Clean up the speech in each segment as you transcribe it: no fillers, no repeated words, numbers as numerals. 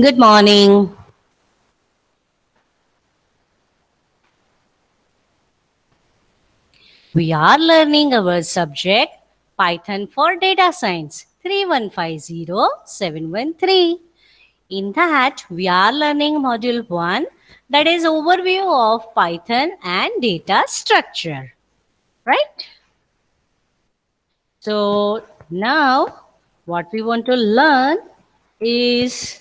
Good morning. We are learning our subject Python for Data Science 3150713. In that, we are learning module 1, that is overview of Python and data structure. Right? So now what we want to learn is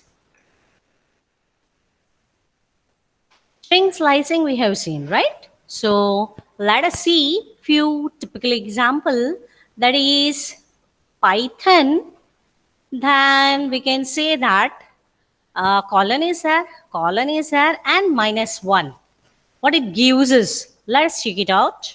string slicing we have seen, right? So let us see few typical example, that is Python. Then we can say that colon is there and -1. What it gives is, let's check it out.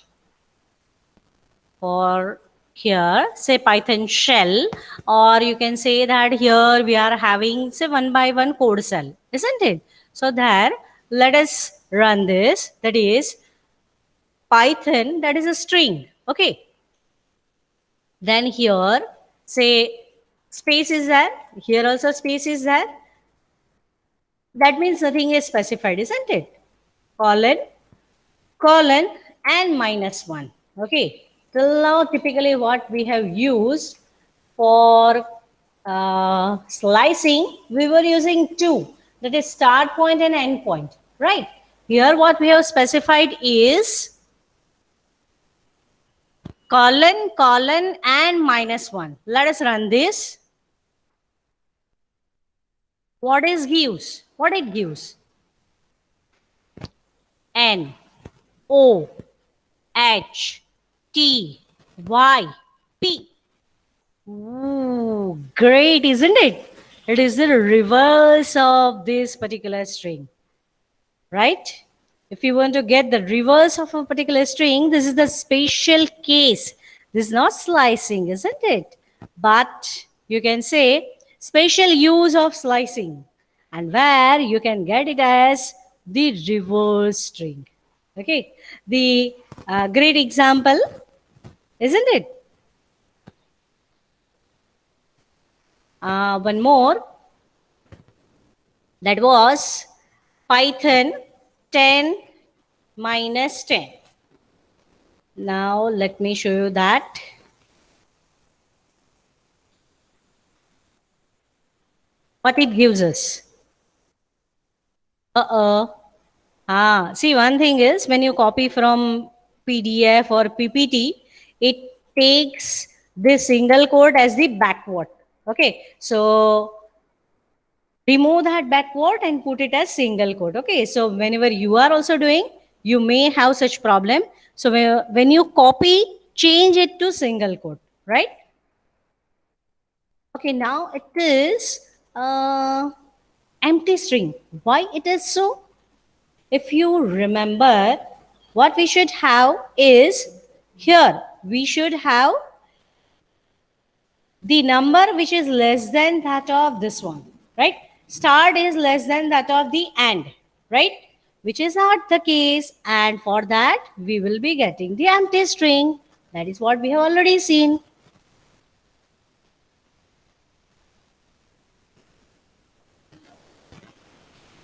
For here, say Python shell, or you can say that here we are having say one by one code cell, isn't it? So there, let us run this. That is Python, that is a string. Okay. Then here, say space is there. Here also space is there. That means nothing is specified, isn't it? Colon, colon, and -1. Okay. Till now, typically what we have used for slicing, we were using two. That is start point and end point. Right. Here what we have specified is colon, colon, and -1. Let us run this. What is gives? What it gives? N, O, H, T, Y, P. Ooh, great, isn't it? It is the reverse of this particular string, right? If you want to get the reverse of a particular string, this is the special case. This is not slicing, isn't it? But you can say special use of slicing, and where you can get it as the reverse string. Okay, the great example, isn't it? One more, that was Python 10 minus 10. Now let me show you that. What it gives us. See, one thing is, when you copy from PDF or PPT, it takes this single quote as the backward. Okay, so remove that backward and put it as single quote. Okay, so whenever you are also doing, you may have such problem. So when you copy, change it to single quote, right? Okay, now it is empty string. Why it is so? If you remember, what we should have is, here we should have the number which is less than that of this one, right? Start is less than that of the end, right? Which is not the case, and for that we will be getting the empty string. That is what we have already seen.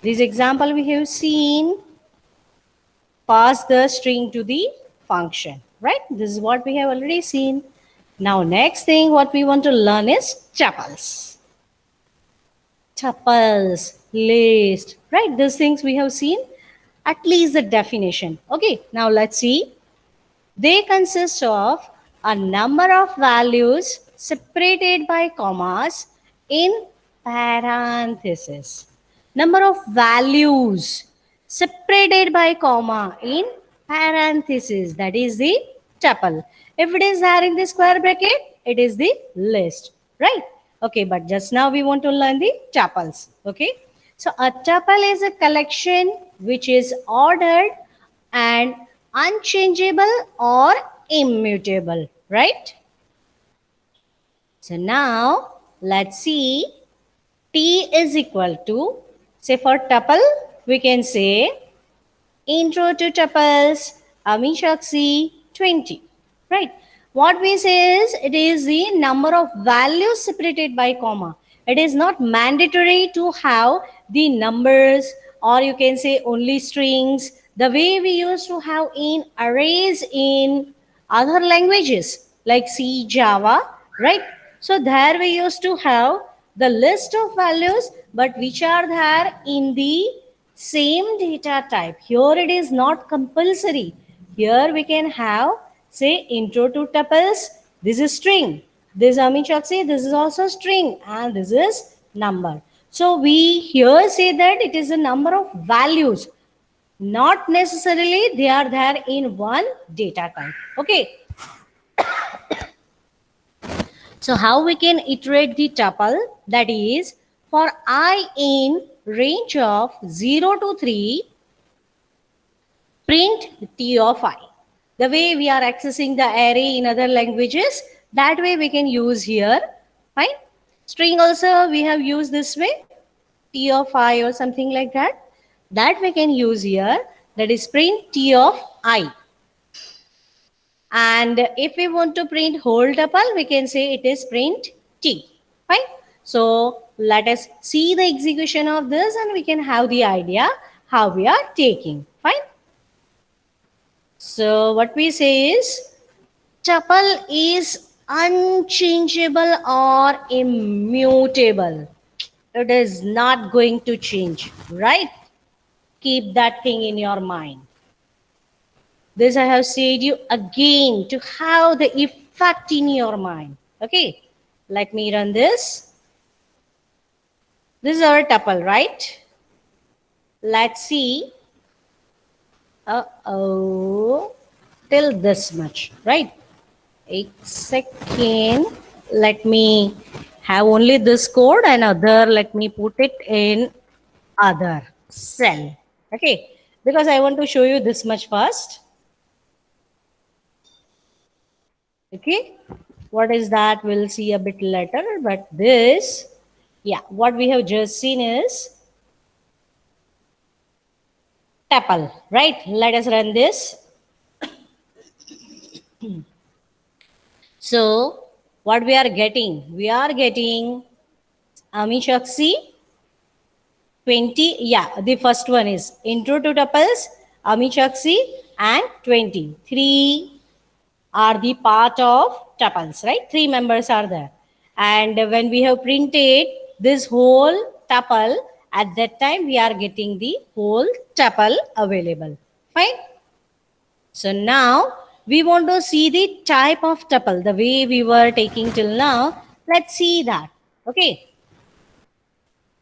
This example we have seen, pass the string to the function, right? This is what we have already seen. Now next thing what we want to learn is tuples. Tuples, list, right? These things we have seen, at least the definition. Okay, now let's see. They consist of a number of values separated by commas in parentheses. Number of values separated by comma in parentheses, that is the tuple. If it is there in the square bracket, it is the list, right? Okay, but just now we want to learn the tuples. Okay, so a tuple is a collection which is ordered and unchangeable or immutable, right? So now let's see. T is equal to, say for tuple, we can say intro to tuples, Amishakshi 20, right? What we say is, it is the number of values separated by comma. It is not mandatory to have the numbers, or you can say only strings, the way we used to have in arrays in other languages like C, Java, right? So there we used to have the list of values, but which are there in the same data type. Here it is not compulsory. Here we can have, say, intro to tuples. This is string. This Ami Chakshi, this is also string, and this is number. So we here say that it is a number of values. Not necessarily they are there in one data type. Okay. So how we can iterate the tuple? That is, for I in range of 0 to 3, print T of I. The way we are accessing the array in other languages, that way we can use here. Fine. String also we have used this way, T of I or something like that. That we can use here. That is print T of I. And if we want to print whole tuple, we can say it is print T. Fine. So let us see the execution of this and we can have the idea how we are taking. Fine. So what we say is tuple is unchangeable or immutable. It is not going to change, right? Keep that thing in your mind. This I have said you again to have the effect in your mind. Okay, let me run this. This is our tuple, right? Let's see. Till this much, right? 8 seconds. Let me have only this code and other, let me put it in other cell. Okay, because I want to show you this much first. Okay, what is that? We'll see a bit later, but this, yeah, what we have just seen is tuple, right? Let us run this. So, what we are getting? We are getting Ami Shakshi 20. Yeah, the first one is intro to tuples, Ami Shakshi, and 20. 3 are the part of tuples, right? 3 members are there. And when we have printed this whole tuple, at that time we are getting the whole tuple available. Fine. So now we want to see the type of tuple, the way we were taking till now. Let's see that. Okay.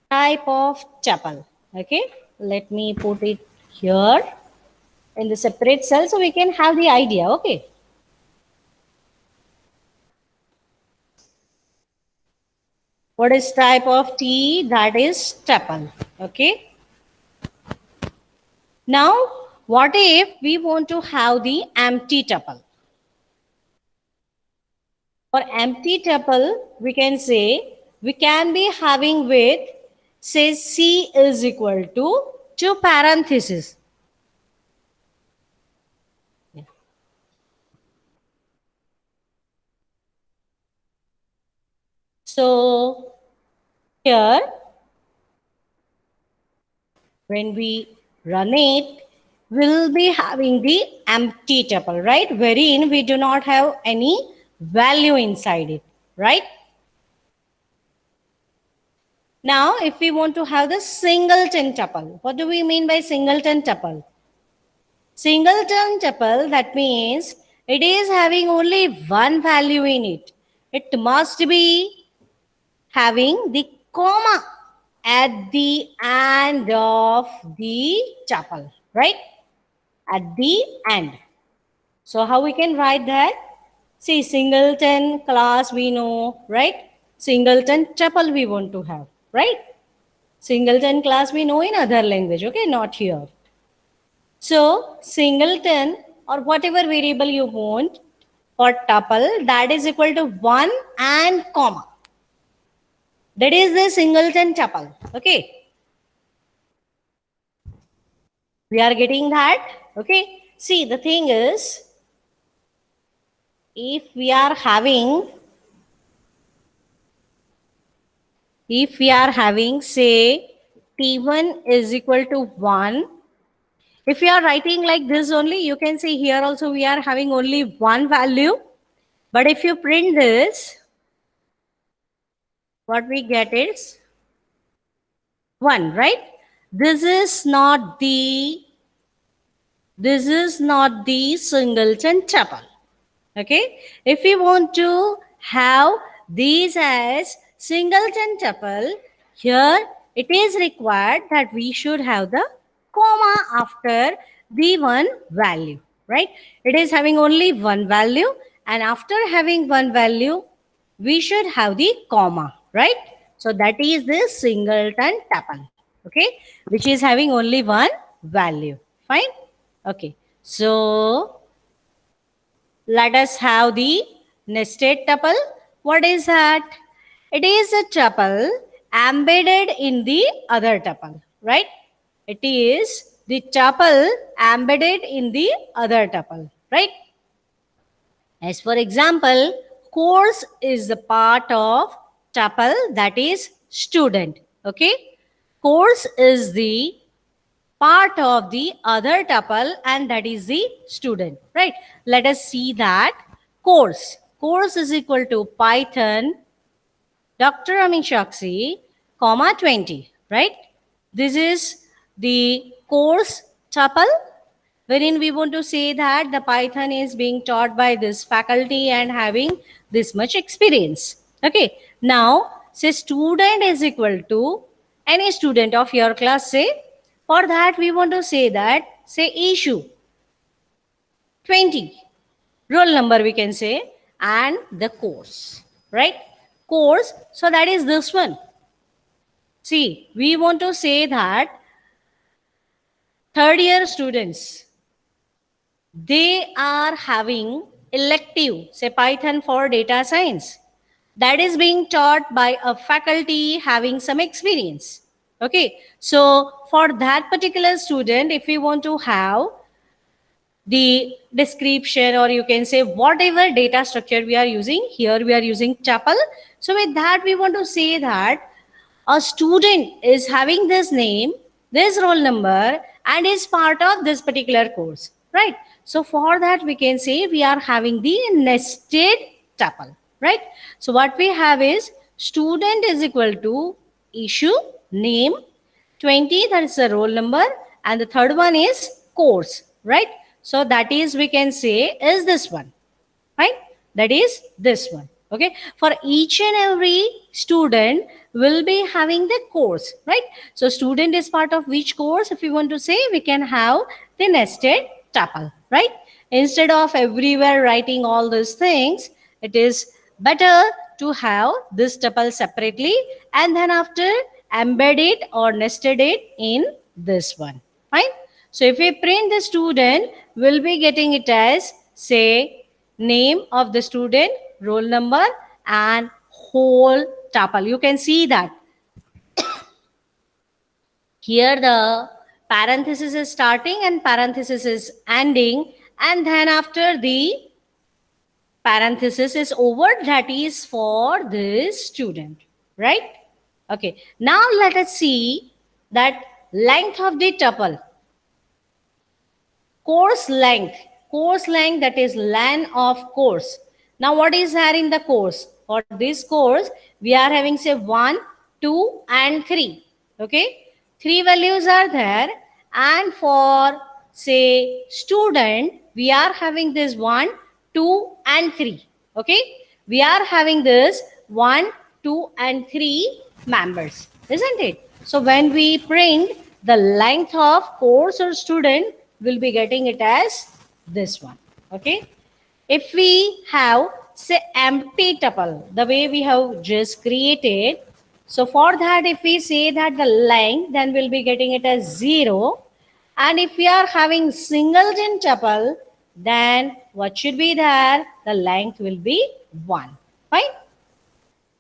Type of tuple. Okay. Let me put it here in the separate cell so we can have the idea. Okay. What is type of T? That is tuple. Okay. Now, what if we want to have the empty tuple? For empty tuple, we can say we can be having with, say, C is equal to 2 parentheses. Yeah. So here, when we run it, we'll be having the empty tuple, right? Wherein we do not have any value inside it, right? Now, if we want to have the singleton tuple, what do we mean by singleton tuple? Singleton tuple, that means it is having only one value in it. It must be having the comma at the end of the tuple, right? At the end. So how we can write that? See, singleton class we know, right? Singleton tuple we want to have, right? Singleton class we know in other language, okay, not here. So singleton or whatever variable you want for tuple, that is equal to 1 and comma. That is the singleton tuple, okay. We are getting that, okay. See, the thing is, if we are having if we are having, say, T1 is equal to 1, if you are writing like this only, you can see here also we are having only one value. But if you print this, what we get is 1, right? This is not the singleton tuple. Okay, if we want to have these as singleton tuple, here it is required that we should have the comma after the one value, right? It is having only one value, and after having one value, we should have the comma, right? So that is the singleton tuple, okay, which is having only one value. Fine. Okay, so let us have the nested tuple. What is that? It is a tuple embedded in the other tuple, right? It is the tuple embedded in the other tuple, right? As for example, course is the part of tuple that is student, okay? Course is the part of the other tuple and that is the student, right? Let us see that. Course is equal to Python Dr. Amin Shakshi, comma 20, right? This is the course tuple wherein we want to say that the Python is being taught by this faculty and having this much experience. Okay, now say student is equal to any student of your class, say. For that we want to say that, say issue 20, roll number we can say, and the course, right? Course, so that is this one. See, we want to say that third year students, they are having elective, say Python for data science, that is being taught by a faculty having some experience. Okay, so for that particular student, if we want to have the description, or you can say whatever data structure we are using, here we are using tuple. So with that, we want to say that a student is having this name, this roll number, and is part of this particular course, right? So for that, we can say we are having the nested tuple, right? So what we have is student is equal to issue name 20, that is the roll number, and the third one is course, right? So that is, we can say, is this one, right? That is this one. Okay, for each and every student will be having the course, right? So student is part of which course? If we want to say, we can have the nested tuple, right? Instead of everywhere writing all these things, it is better to have this tuple separately and then after embed it or nested it in this one. Fine. So if we print the student, we'll be getting it as, say, name of the student, roll number, and whole tuple. You can see that here the parenthesis is starting and parenthesis is ending, and then after the parenthesis is over, that is for this student, right? Okay, now let us see that length of the tuple. Course length, that is len of course. Now what is there in the course? For this course, we are having, say, 1, 2, and 3. Okay, 3 values are there, and for, say, student, we are having this 1, 2, and 3. Okay, we are having this 1, 2, and 3 members, isn't it? So when we print the length of course or student, we'll be getting it as this one. Okay, if we have, say, empty tuple, the way we have just created, so for that, if we say that the length, then we'll be getting it as 0. And if we are having singleton tuple, then what should be there? The length will be 1. Fine.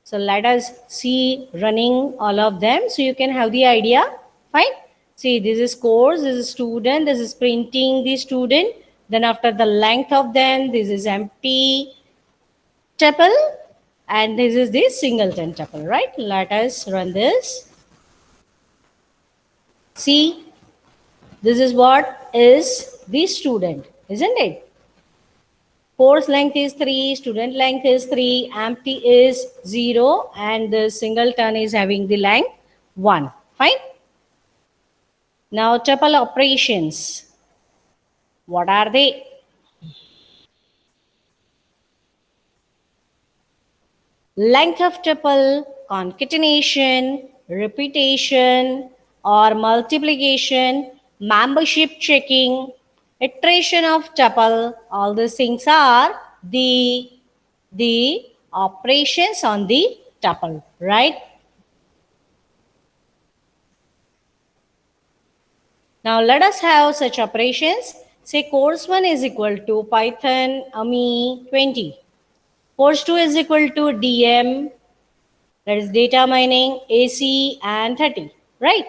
So let us see running all of them so you can have the idea. Fine. See, this is course, this is student, this is printing the student. Then after the length of them, this is empty tuple. and this is the singleton tuple, right? Let us run this. See, this is what is the student, isn't it? Course length is 3, student length is 3, empty is 0, and the singleton is having the length 1. Fine. Now tuple operations. What are they? Length of tuple, concatenation, repetition or multiplication, membership checking, iteration of tuple, all these things are the operations on the tuple, right? Now let us have such operations. Say course 1 is equal to Python AMI 20. Course 2 is equal to DM, that is data mining, AC and 30, right?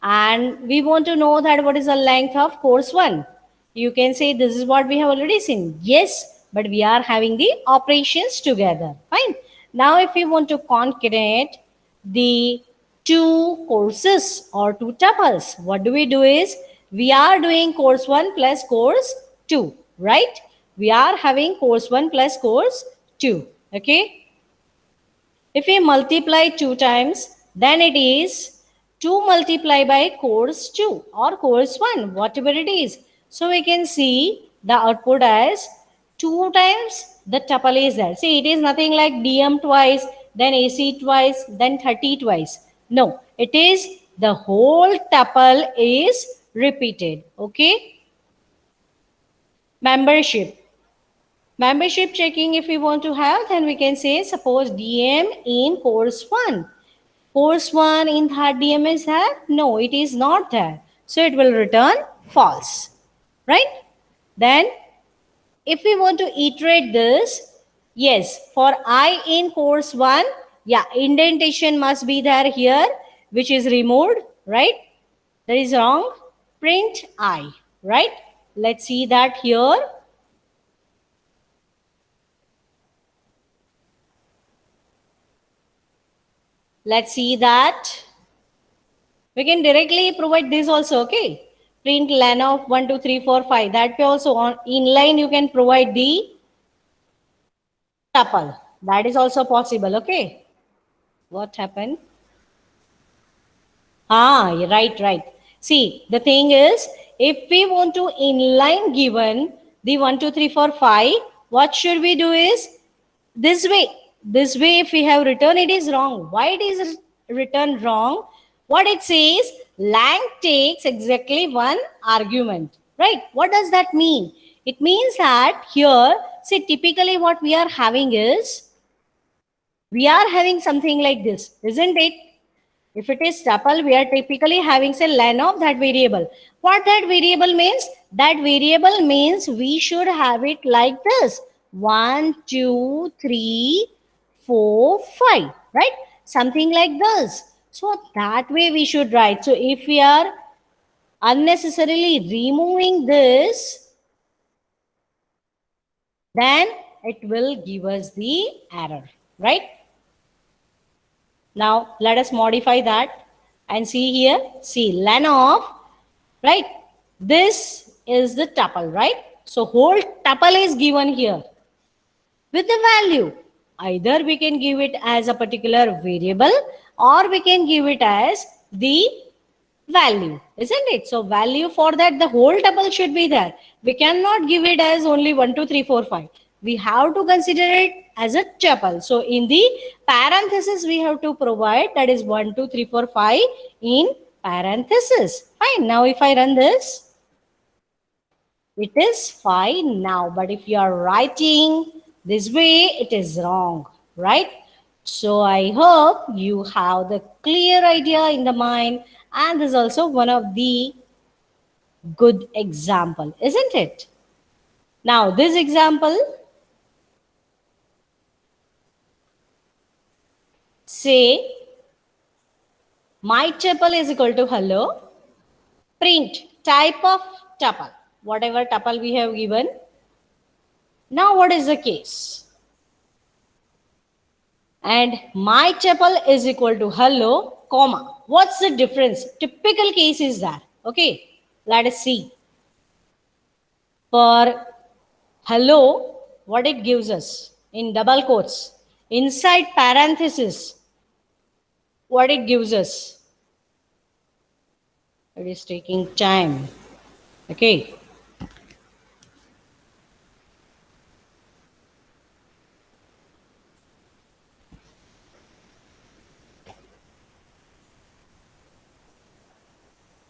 And we want to know that what is the length of course 1. You can say this is what we have already seen. Yes, but we are having the operations together. Fine. Now if we want to concatenate the two courses or two tuples, what do? Is we are doing course 1 plus course 2, right? We are having course 1 plus course 2. Okay. If we multiply 2 times, then it is 2 multiplied by course 2 or course 1, whatever it is. So we can see the output as 2 times the tuple is there. See, it is nothing like DM twice, then AC twice, then 30 twice. No, it is the whole tuple is repeated. Okay. Membership. Membership checking, if we want to have, then we can say suppose DM in course 1. Course 1 in that DM is there? No, it is not there. So it will return false, right? Then if we want to iterate this, yes, for I in course 1, yeah, indentation must be there here, which is removed, right? That is wrong. Print I, right? Let's see that here. Let's see that. We can directly provide this also, okay? Print len of 1, 2, 3, 4, 5. That way also on inline you can provide the tuple. That is also possible, okay? What happened? Right. See, the thing is, if we want to inline given the 1, 2, 3, 4, 5, what should we do is this way. This way, if we have written, it is wrong. Why it is written wrong? What it says, lang takes exactly one argument, right? What does that mean? It means that here, see, typically what we are having is, we are having something like this, isn't it? If it is tuple, we are typically having say len of that variable. What that variable means? That variable means we should have it like this. 1, 2, 3, 4, 5, right? Something like this. So that way we should write. So if we are unnecessarily removing this, then it will give us the error, right? Now let us modify that and see here. See len of, right? This is the tuple, right? So whole tuple is given here with the value. Either we can give it as a particular variable or we can give it as the value, isn't it? So value for that, the whole tuple should be there. We cannot give it as only 1, 2, 3, 4, 5. We have to consider it as a tuple. So in the parenthesis, we have to provide that is 1, 2, 3, 4, 5 in parenthesis. Fine. Now if I run this, it is fine now. But if you are writing this way, it is wrong, right? So I hope you have the clear idea in the mind, and this is also one of the good example, isn't it? Now this example, say my tuple is equal to hello, print type of tuple, whatever tuple we have given. Now what is the case? and my chapel is equal to hello, comma. What's the difference? Typical case is that. Okay, let us see. For hello, what it gives us in double quotes, inside parenthesis, what it gives us. It is taking time. Okay.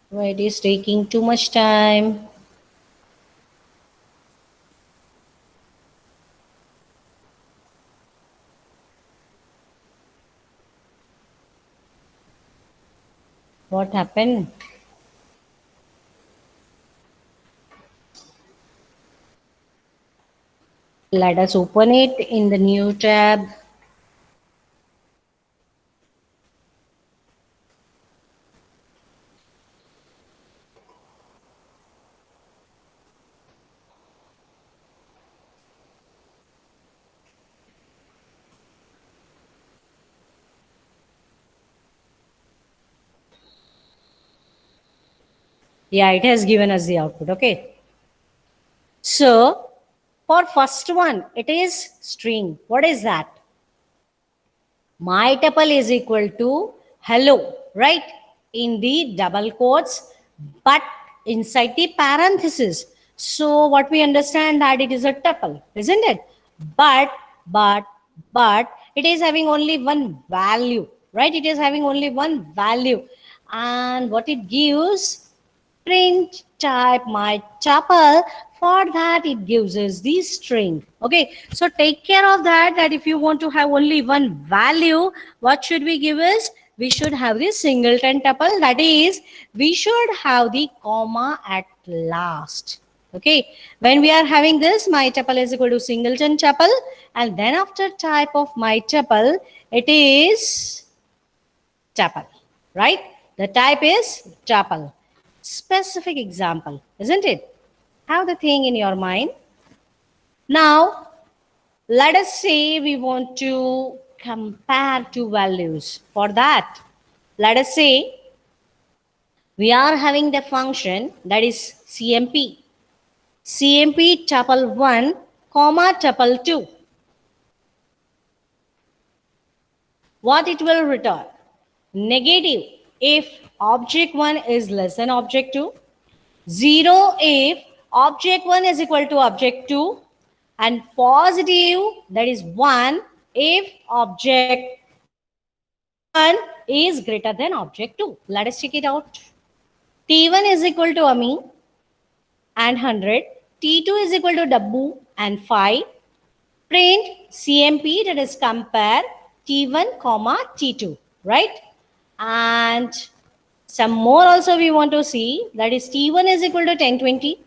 Why it is taking too much time? What happened? Let us open it in the new tab. Yeah, it has given us the output. Okay. So for first one, it is string. What is that? My tuple is equal to hello, right? In the double quotes, but inside the parenthesis. So what we understand that it is a tuple, isn't it? But, but, but it is having only one value, right? It is having only one value. And what it gives, print type my tuple. For that it gives us the string. Okay, so take care of that if you want to have only one value, what should we give us? We should have the singleton tuple, that is we should have the comma at last. Okay, when we are having this my tuple is equal to singleton tuple, and then after type of my tuple it is tuple, right? The type is tuple. Specific example, isn't it? Have the thing in your mind. Now, let us say we want to compare two values. For that, let us say we are having the function that is CMP. CMP tuple 1, comma tuple 2. What it will return? Negative if object 1 is less than object 2. 0 if object 1 is equal to object 2, and positive, that is 1, if object 1 is greater than object 2. Let us check it out. T1 is equal to Ami and 100. T2 is equal to W and 5. Print CMP, that is compare T1 comma T2, right? And some more also we want to see, that is T1 is equal to 1020,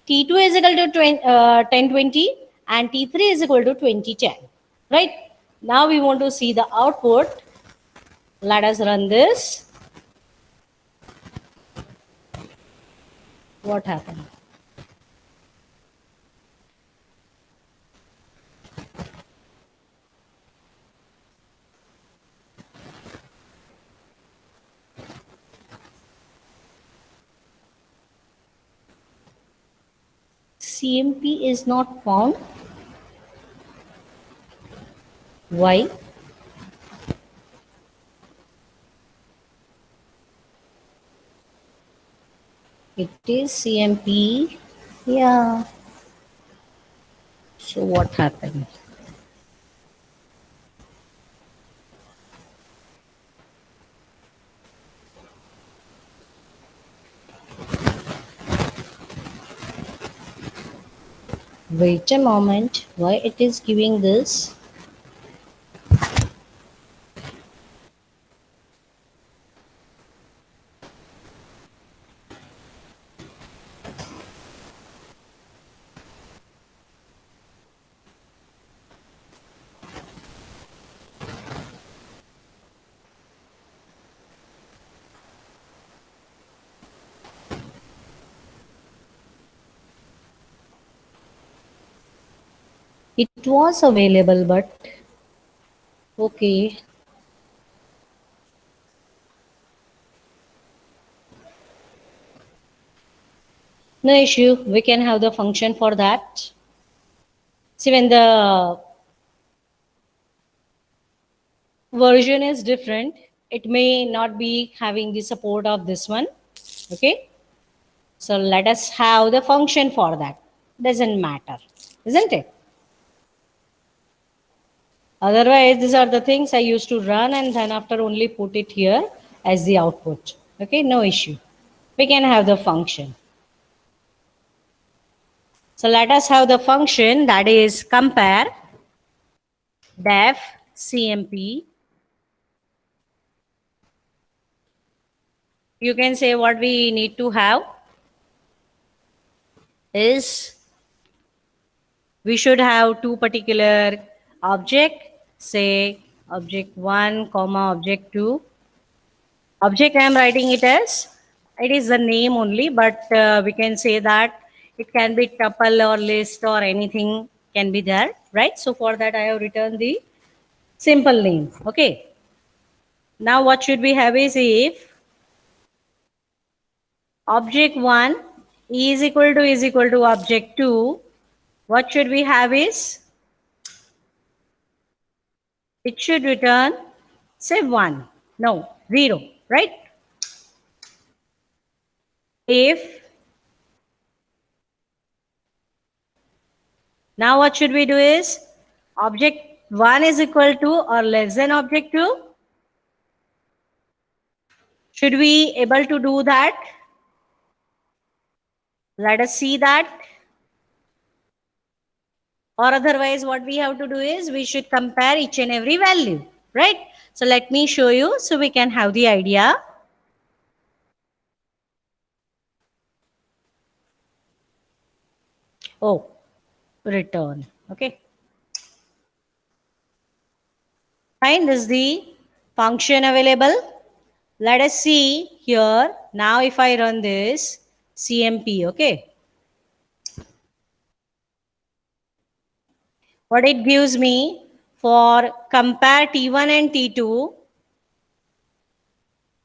T2 is equal to 1020, and T3 is equal to 2010, right? Now we want to see the output. Let us run this. What happened? CMP is not found. Why? It is CMP. Yeah. So what happened? Wait a moment. Why it is giving this? It was available, but Okay. No issue. We can have the function for that. See, when the version is different, it may not be having the support of this one. Okay. So let us have the function for that. Doesn't matter, isn't it? Otherwise, these are the things I used to run and then after only put it here as the output. Okay, no issue. We can have the function. So let us have the function that is compare def cmp. You can say what we need to have is we should have two particular object, say object 1 comma object 2. Object I am writing it as, it is the name only, but we can say that it can be tuple or list or anything can be there, right? So for that I have written the simple name. Okay, now what should we have is, if object 1 is equal to object 2, what should we have is, it should return say 1, no, 0, right? If now what should we do is, object 1 is equal to or less than object 2. Should we able to do that? Let us see that. Or otherwise what we have to do is, we should compare each and every value, right? So let me show you so we can have the idea. Oh, return. Okay. Fine, this is the function available. Let us see here. Now if I run this CMP, okay, what it gives me for compare T1 and T2,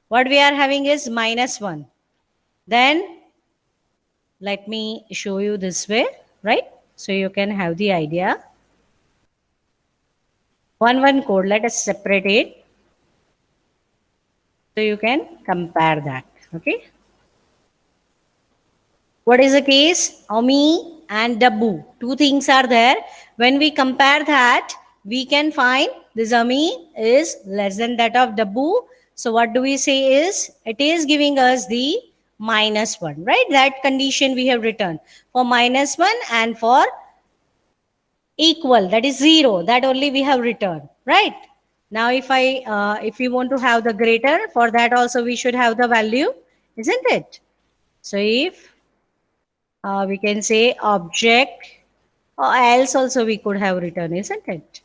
what we are having is -1. Then let me show you this way, right? So you can have the idea. One code, let us separate it so you can compare that. Okay. What is the case? Ami and Dabu. Two things are there. When we compare that, we can find this Ami is less than that of Dabu. So what do we say is, it is giving us the -1, right? That condition we have written for -1 and for equal, that is 0, that only we have written, right? Now if we want to have the greater, for that also we should have the value, isn't it? So if we can say object, or else also we could have written, isn't it?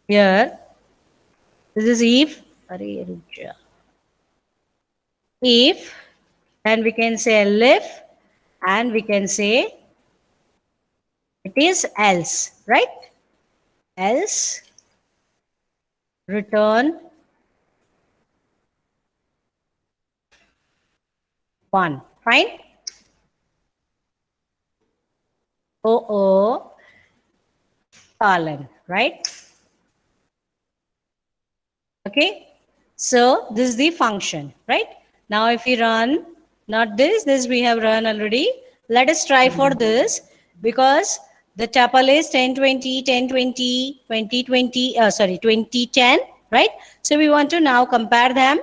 Here this is if, then we can say elif, and we can say it is else, right? Else return 1. Fine. Colon, right? Okay, so this is the function, right? Now if we run, not this we have run already. Let us try for this, because the tuple is 1020, 1020, 2020, sorry, 2010, right? So we want to now compare them.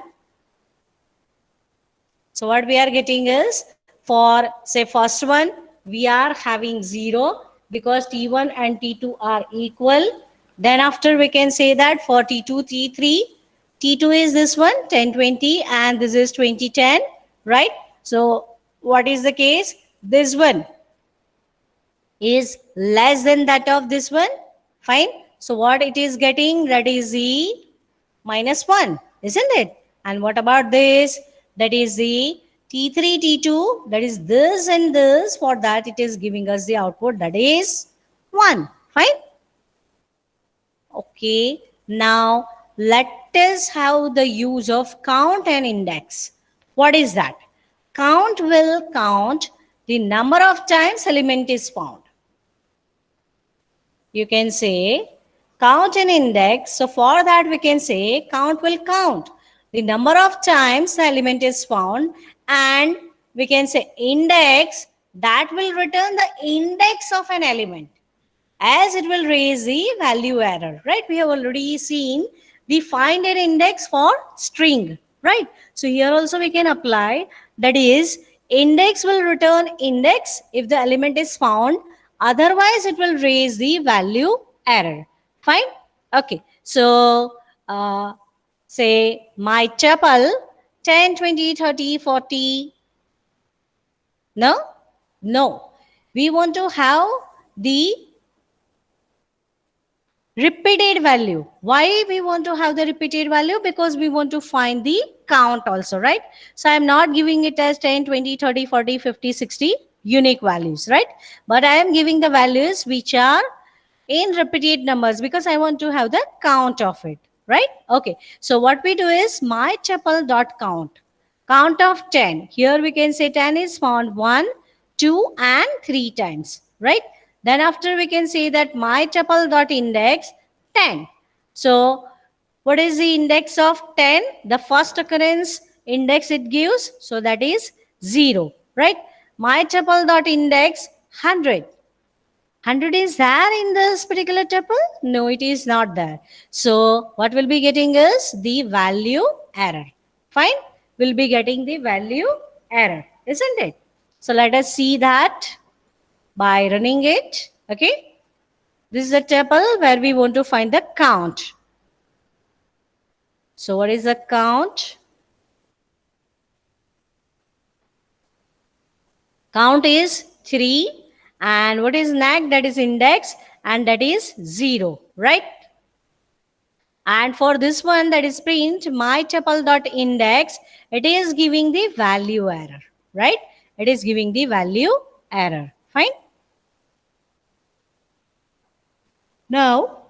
So what we are getting is, for say first one, we are having 0 because T1 and T2 are equal. Then after we can say that for T2, T3, T2 is this one 1020 and this is 2010, right? So what is the case? This one is less than that of this one. Fine. So what it is getting, that is the -1, isn't it? And what about this? That is the T3, T2, that is this and this. For that it is giving us the output, that is 1. Fine. Okay, now let us have the use of count and index. What is that? Count will count the number of times element is found. You can say count and index. So for that we can say count will count the number of times the element is found, and we can say index, that will return the index of an element, as it will raise the value error, right? We have already seen we find an index for string, right? So here also we can apply, that is index will return index if the element is found, otherwise it will raise the value error. Fine. Okay, so say my tuple 10, 20, 30, 40. No, we want to have the repeated value. Why we want to have the repeated value? Because we want to find the count also, right? So I'm not giving it as 10, 20, 30, 40, 50, 60 unique values, right? But I am giving the values which are in repeated numbers because I want to have the count of it, right? Okay, so what we do is my tuple dot count, count of 10. Here we can say 10 is found 1, 2 and 3 times, right? Then after we can say that my tuple dot index 10. So what is the index of 10? The first occurrence index it gives, so that is 0, right? My tuple dot index 100. 100 is there in this particular tuple? No, it is not there. So what we'll be getting is the value error. Fine? We'll be getting the value error, isn't it? So let us see that by running it. Okay? This is a tuple where we want to find the count. So what is the count? Count is 3. And what is nag? That is index. And that is 0, right? And for this one, that is print my tuple dot index, it is giving the value error, right? It is giving the value error. Fine. Now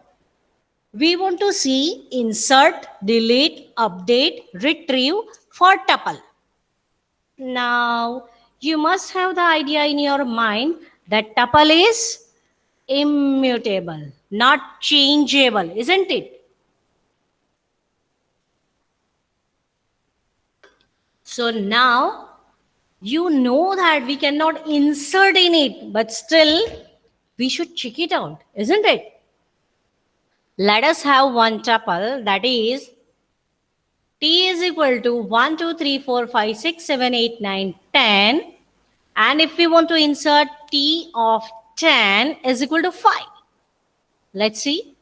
we want to see insert, delete, update, retrieve for tuple. Now you must have the idea in your mind that tuple is immutable, not changeable, isn't it? So now you know that we cannot insert in it, but still we should check it out, isn't it? Let us have one tuple, that is t is equal to 1, 2, 3, 4, 5, 6, 7, 8, 9, 10. And if we want to insert t of 10 is equal to 5. Let's see.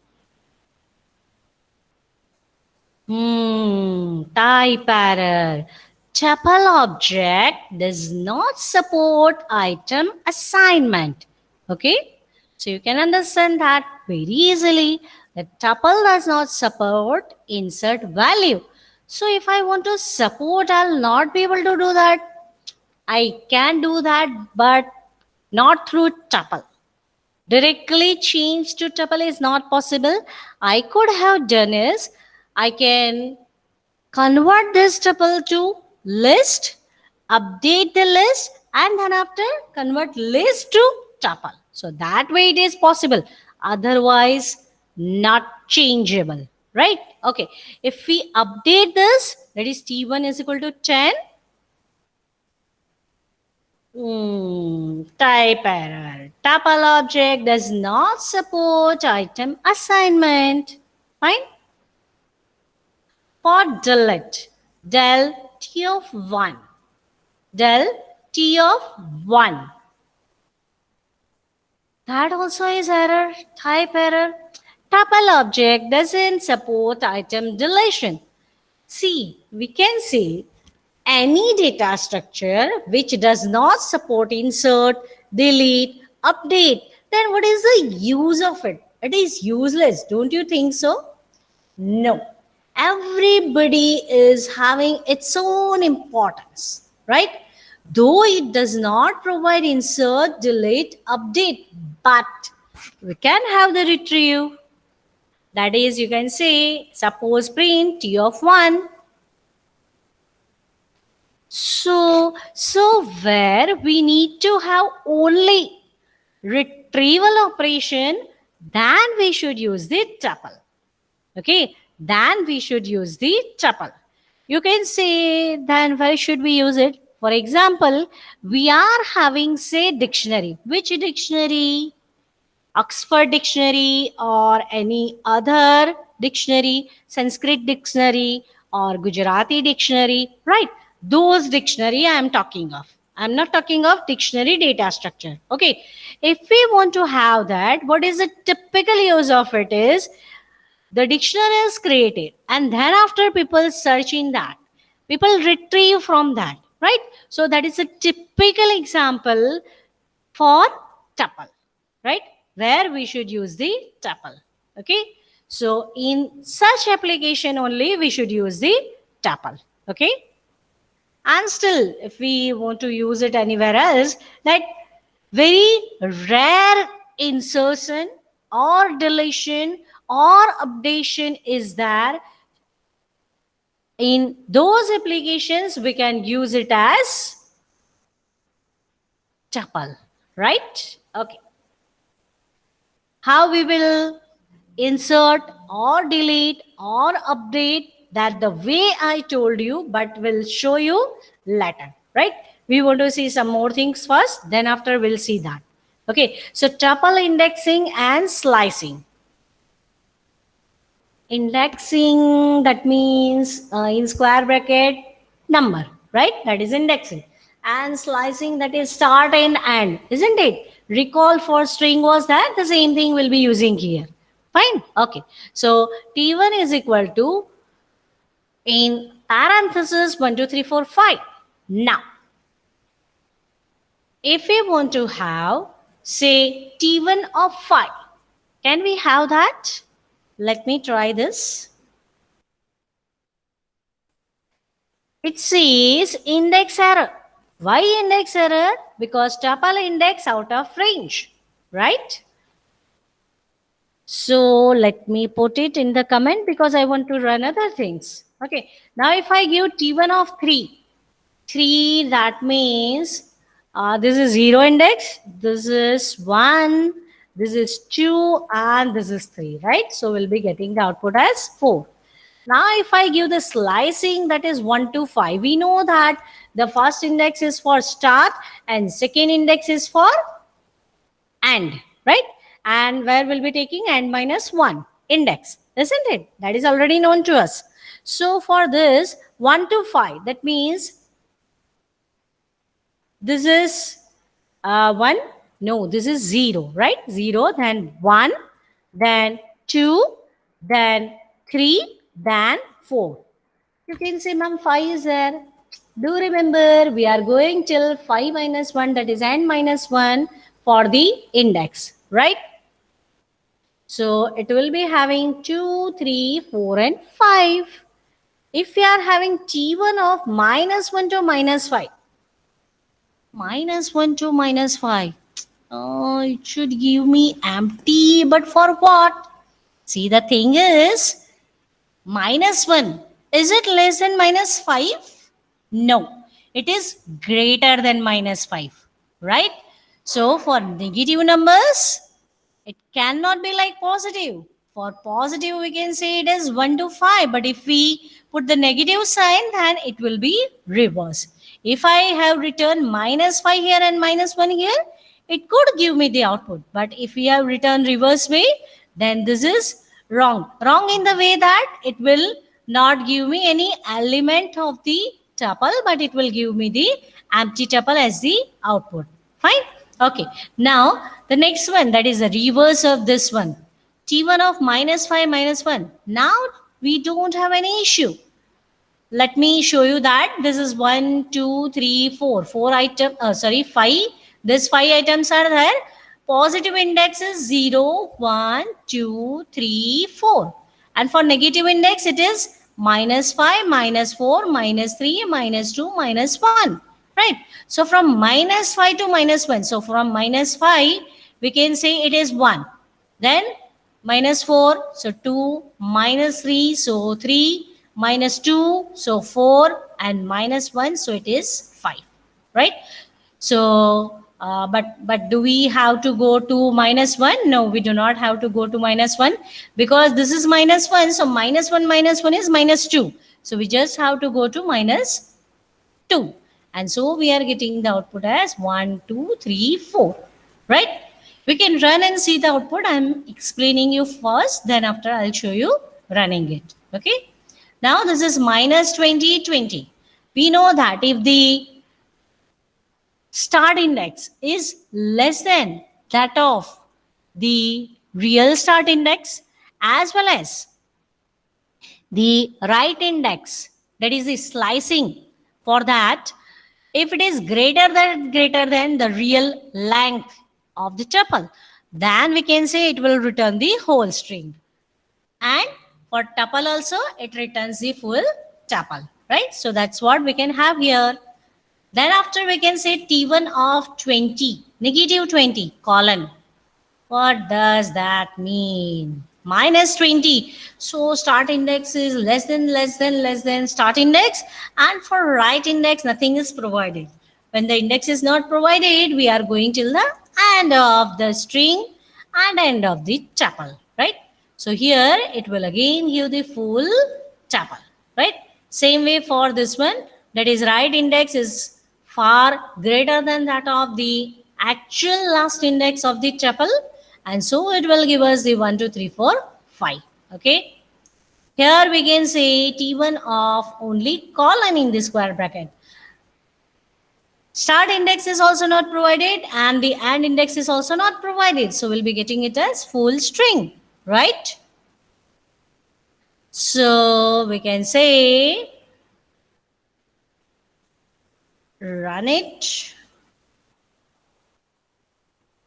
Type error. Tuple object does not support item assignment. Okay, so you can understand that very easily. The tuple does not support insert value. So if I want to support, I'll not be able to do that. I can do that, but not through tuple. Directly change to tuple is not possible. I could have done is I can convert this tuple to list, update the list, and then after convert list to tuple. So that way it is possible. Otherwise, not changeable, right? Okay. If we update this, that is T1 is equal to 10. Type error. Tuple object does not support item assignment. Fine. For delete, del T of 1. Del T of 1. That also is error, type error. Tuple object doesn't support item deletion. See, we can say any data structure which does not support insert, delete, update, then what is the use of it? It is useless. Don't you think so? No. Everybody is having its own importance, right? Though it does not provide insert, delete, update, but we can have the retrieve. That is, you can say, suppose print T of 1. So where we need to have only retrieval operation, then we should use the tuple. Okay, then we should use the tuple. You can say, then where should we use it? For example, we are having, say, dictionary. Which dictionary? Oxford Dictionary or any other dictionary, Sanskrit dictionary or Gujarati dictionary, right? Those dictionary I am talking of. I'm not talking of dictionary data structure. Okay. If we want to have that, what is the typical use of it is the dictionary is created and then after people search in that, people retrieve from that, right? So that is a typical example for tuple, right? Where we should use the tuple. Okay. So in such application only we should use the tuple. Okay. And still, if we want to use it anywhere else, that very rare insertion or deletion or updation is there. In those applications, we can use it as tuple, right? Okay. How we will insert or delete or update, that the way I told you, but will show you later, right? We want to see some more things first, then after we'll see that. Okay, so tuple indexing and slicing. Indexing, that means in square bracket number, right? That is indexing. And slicing, that is start and end, isn't it? Recall for string was that, the same thing we'll be using here. Fine. Okay. So T1 is equal to, in parenthesis, 1, 2, 3, 4, 5. Now, if we want to have, say, T1 of 5, can we have that? Let me try this. It says index error. Why index error? Because tuple index out of range, right? So let me put it in the comment because I want to run other things. Okay. Now if I give T1 of 3, that means this is 0 index, this is 1, this is 2, and this is 3, right? So we'll be getting the output as 4. Now, if I give the slicing, that is 1 to 5, we know that the first index is for start and second index is for and, right? And where we'll be taking and minus 1 index, isn't it? That is already known to us. So for this 1 to 5, that means this is 1. No, this is 0, right? 0, then 1, then 2, then 3, then 4. You can say, ma'am, 5 is there. Do remember, we are going till 5 minus 1, that is n minus 1 for the index, right? So it will be having 2, 3, 4, and 5. If we are having T1 of minus 1 to minus 5, minus 1 to minus 5, it should give me empty, but for what? See, the thing is, minus 1, is it less than minus 5? No, it is greater than minus 5, right? So for negative numbers, it cannot be like positive. For positive, we can say it is 1 to 5, but if we put the negative sign, then it will be reverse. If I have written minus 5 here and minus 1 here, it could give me the output. But if we have written reverse way, then this is wrong. Wrong in the way that it will not give me any element of the tuple, but it will give me the empty tuple as the output. Fine. Okay. Now, the next one, that is the reverse of this one. T1 of minus 5 minus 1. Now, we don't have any issue. Let me show you that. This is 1, 2, 3, 4. 4 items, 5. These 5 items are there. Positive index is 0, 1, 2, 3, 4. And for negative index, it is minus 5, minus 4, minus 3, minus 2, minus 1. Right? So from minus 5 to minus 1. So from minus 5, we can say it is 1. Then minus 4, so 2, minus 3, so 3, minus 2, so 4, and minus 1, so it is 5, right? So, but do we have to go to minus 1? No, we do not have to go to minus 1 because this is minus 1. So, minus 1 is minus 2. So, we just have to go to minus 2. And so, we are getting the output as 1, 2, 3, 4. Right? We can run and see the output. I'm explaining you first. Then after, I'll show you running it. Okay? Now, this is minus 20, 20. We know that if the start index is less than that of the real start index as well as the right index, that is the slicing for that, if it is greater than the real length of the tuple, then we can say it will return the whole string. And for tuple also it returns the full tuple, right? So that's what we can have here. Then after we can say T1 of 20, negative 20, colon. What does that mean? Minus 20. So start index is less than start index. And for right index, nothing is provided. When the index is not provided, we are going till the end of the string and end of the tuple, right? So here it will again give the full tuple, right? Same way for this one, that is right index is far greater than that of the actual last index of the tuple, and so it will give us the 1, 2, 3, 4, 5. Okay. Here we can say T1 of only colon in the square bracket. Start index is also not provided and the end index is also not provided. So we'll be getting it as full string, right? So we can say run it.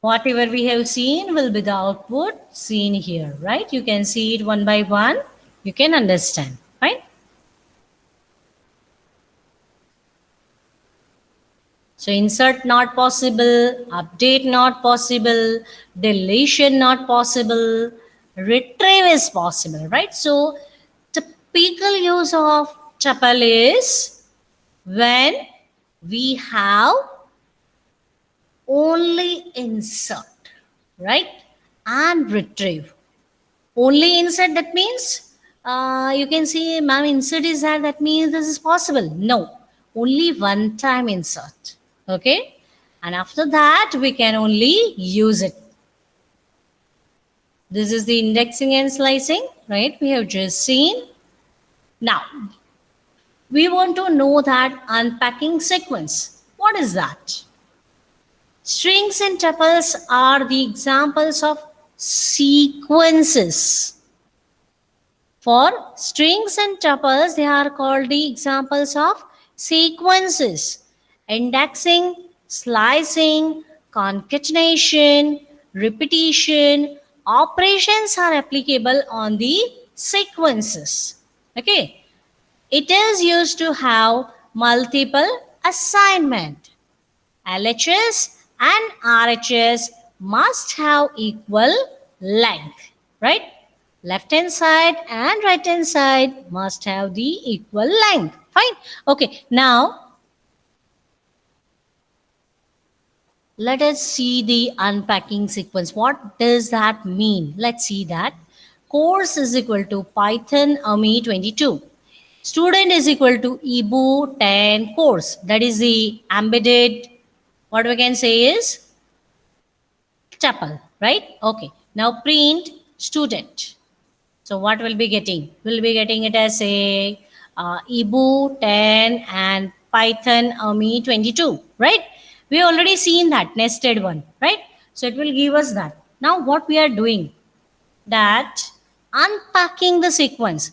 Whatever we have seen will be the output seen here, right? You can see it one by one. You can understand, right? So insert not possible, update not possible, deletion not possible, retrieve is possible, right? So typical use of tuple is when we have only insert, right? And retrieve. Only insert, that means you can see, ma'am, insert is there, that means this is possible. No, only one time insert. Okay. And after that, we can only use it. This is the indexing and slicing, right? We have just seen. Now, we want to know that unpacking sequence. What is that? Strings and tuples are the examples of sequences. For strings and tuples, they are called the examples of sequences. Indexing, slicing, concatenation, repetition, operations are applicable on the sequences. Okay. It is used to have multiple assignment. LHS and RHS must have equal length, right? Left hand side and right hand side must have the equal length. Fine. Okay. Now, let us see the unpacking sequence. What does that mean? Let's see that. Course is equal to Python AMI 22. Student is equal to EBU 10 course. That is the embedded, what we can say is tuple, right? Okay. Now print student. So what will be getting? We'll be getting it as a EBU 10 and Python AMI 22, right? We already seen that nested one, right? So it will give us that. Now what we are doing, that unpacking the sequence.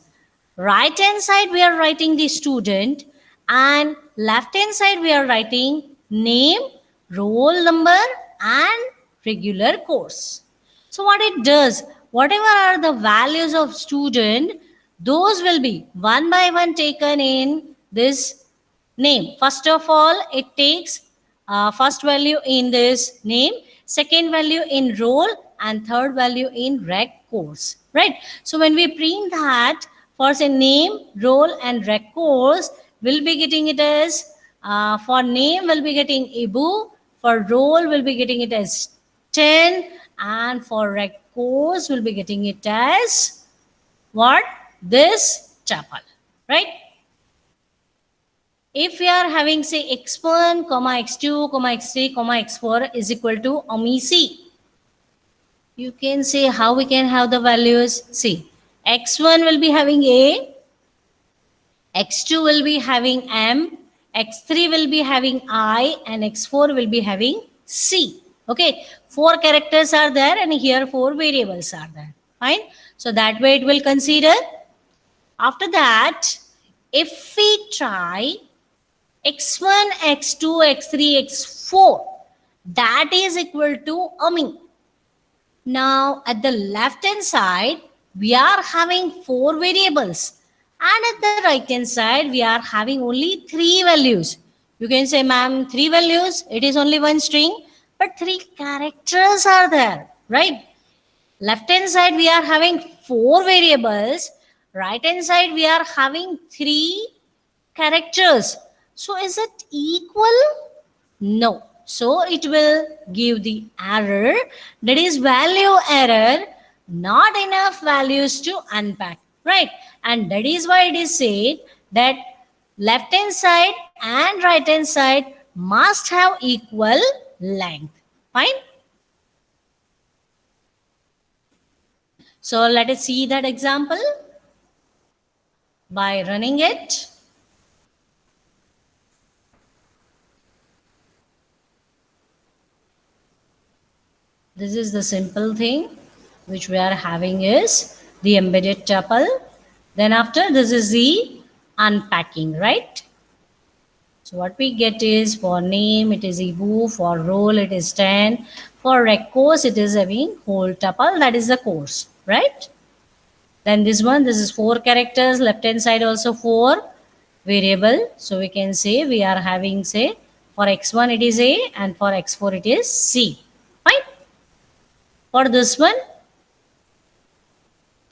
Right hand side we are writing the student and left hand side we are writing name, roll number and regular course. So what it does, whatever are the values of student, those will be one by one taken in this name. First of all, it takes first value in this name, second value in roll, and third value in rec course, right? So when we print that, for say name, role and rec course, we'll be getting it as, for name we'll be getting Ibu, for role we'll be getting it as 10, and for rec course we'll be getting it as what? This tuple, right? If we are having say x1, x2, x3, x4 is equal to OMIC, you can say how we can have the values. See, x1 will be having A, x2 will be having M, x3 will be having I, and x4 will be having C. Okay, 4 characters are there and here 4 variables are there. Fine. So that way it will consider. After that, if we try x1, x2, x3, x4, that is equal to OMI. Now at the left hand side, we are having 4 variables, and at the right hand side, we are having only 3 values. You can say, ma'am, 3 values, it is only one string, but 3 characters are there, right? Left hand side, we are having 4 variables. Right hand side, we are having 3 characters. So is it equal? No. So it will give the error, that is value error, not enough values to unpack, right? And that is why it is said that left hand side and right hand side must have equal length. Fine. So let us see that example by running it. This is the simple thing which we are having is the embedded tuple. Then after this is the unpacking, right? So what we get is for name it is Ibu, for role it is 10, for rec course it is having whole tuple, that is the course, right? Then this one, this is 4 characters, left hand side also 4 variable. So we can say we are having say for x1 it is A and for x4 it is C. Fine. For this one,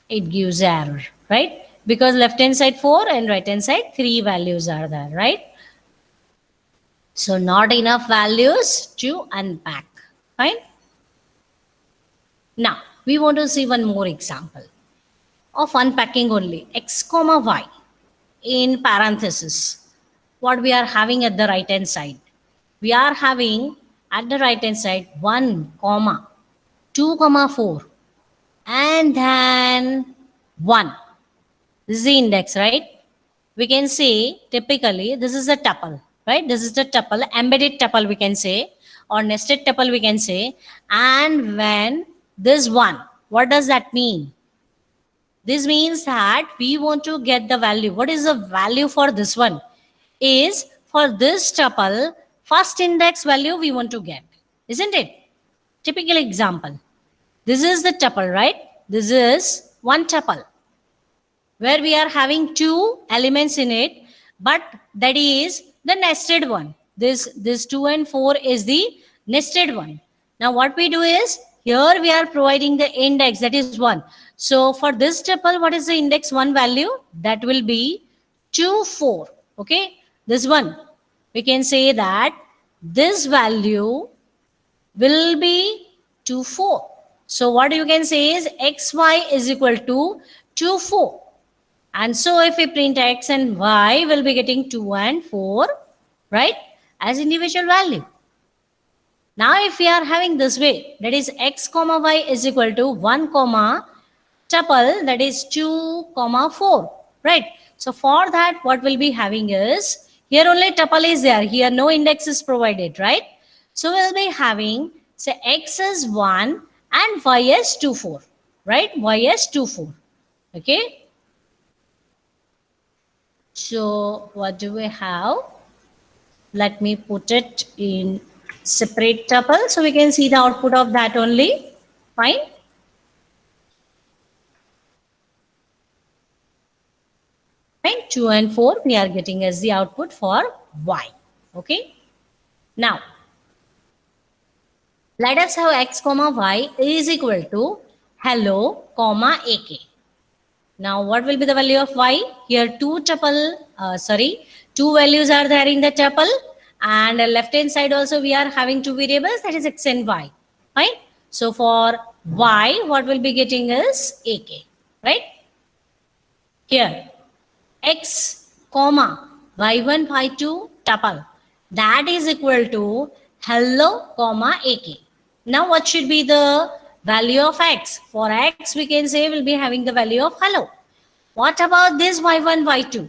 it gives error, right? Because left hand side 4 and right hand side 3 values are there, right? So not enough values to unpack. Fine. Now we want to see one more example of unpacking only x comma y in parenthesis. What we are having at the right hand side? We are having at the right hand side 1 comma 2 comma 4 and then 1. This is the index, right? We can say typically this is a tuple, right? This is the tuple, embedded tuple we can say, or nested tuple we can say. And when this 1, what does that mean? This means that we want to get the value. What is the value for this one? Is for this tuple, first index value we want to get, isn't it? Typical example. This is the tuple, right? This is one tuple where we are having 2 elements in it, but that is the nested one. This 2 and 4 is the nested one. Now what we do is, here we are providing the index, that is 1. So for this tuple, what is the index 1 value? That will be 2, 4. Okay, this one, we can say that this value will be 2, 4. So what you can say is xy is equal to 2, 4. And so if we print x and y, we'll be getting 2 and 4, right, as individual value. Now if we are having this way, that is x comma y is equal to 1 comma tuple, that is 2 comma 4, right? So for that, what we'll be having is, here only tuple is there, here no index is provided, right? So we'll be having, say x is 1 and y is 2, 4, right? Y is 2, 4, okay? So what do we have? Let me put it in separate tuple so we can see the output of that only. Fine. Fine. 2 and 4 we are getting as the output for y. Okay. Now Let us have x comma y is equal to hello comma ak. Now what will be the value of y? Here two values are there in the tuple, and left hand side also we are having two variables, that is x and y, right? So for y, what will be getting is ak, right? Here x comma y1 y2 tuple, that is equal to hello comma ak. Now what should be the value of x? For x we can say will be having the value of hello. What about this y1 y2?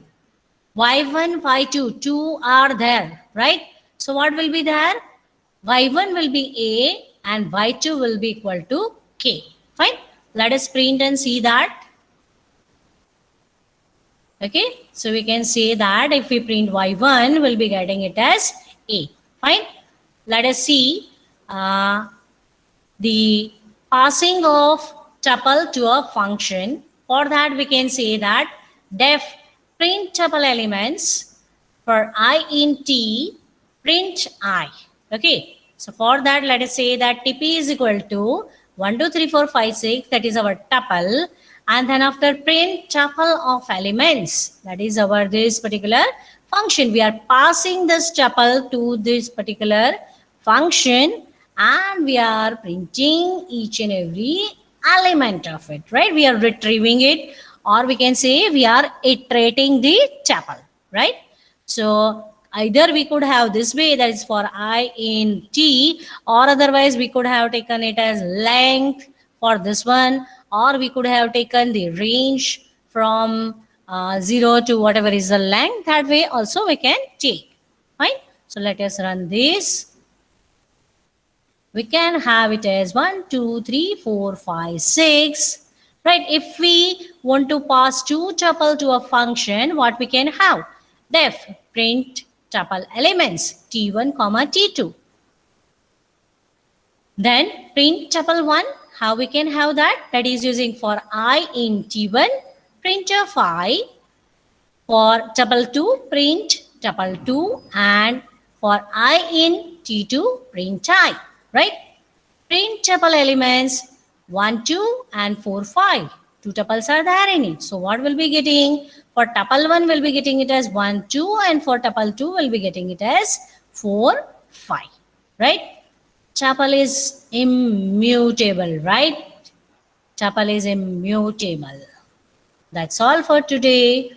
Y1 y2 two are there, right? So what will be there? Y1 will be a and y2 will be equal to k. Fine. Let us print and see that. Okay, so we can say that if we print y1, we'll be getting it as a. Fine. Let us see the passing of tuple to a function. For that, we can say that def print tuple elements for I in t, print I. Okay, so for that, let us say that tp is equal to 1, 2, 3, 4, 5, 6, that is our tuple. And then after print tuple of elements, that is our this particular function. We are passing this tuple to this particular function, and we are printing each and every element of it, right? We are retrieving it, or we can say we are iterating the tuple, right? So either we could have this way, that is for I in t, or otherwise we could have taken it as length for this one, or we could have taken the range from 0 to whatever is the length. That way also we can take. Fine. So let us run this. We can have it as 1, 2, 3, 4, 5, 6. Right? If we want to pass two tuple to a function, what we can have? Def print tuple elements t1 comma t2. Then print tuple 1. How we can have that? That is using for I in t1, print of I. For tuple 2, print tuple 2, and for I in t2, print I, right? Print tuple elements 1, 2 and 4, 5. Two tuples are there in it. So what will be getting? For tuple 1, we'll be getting it as 1, 2, and for tuple 2, we'll be getting it as 4, 5, right? Tuple is immutable, right? Tuple is immutable. That's all for today.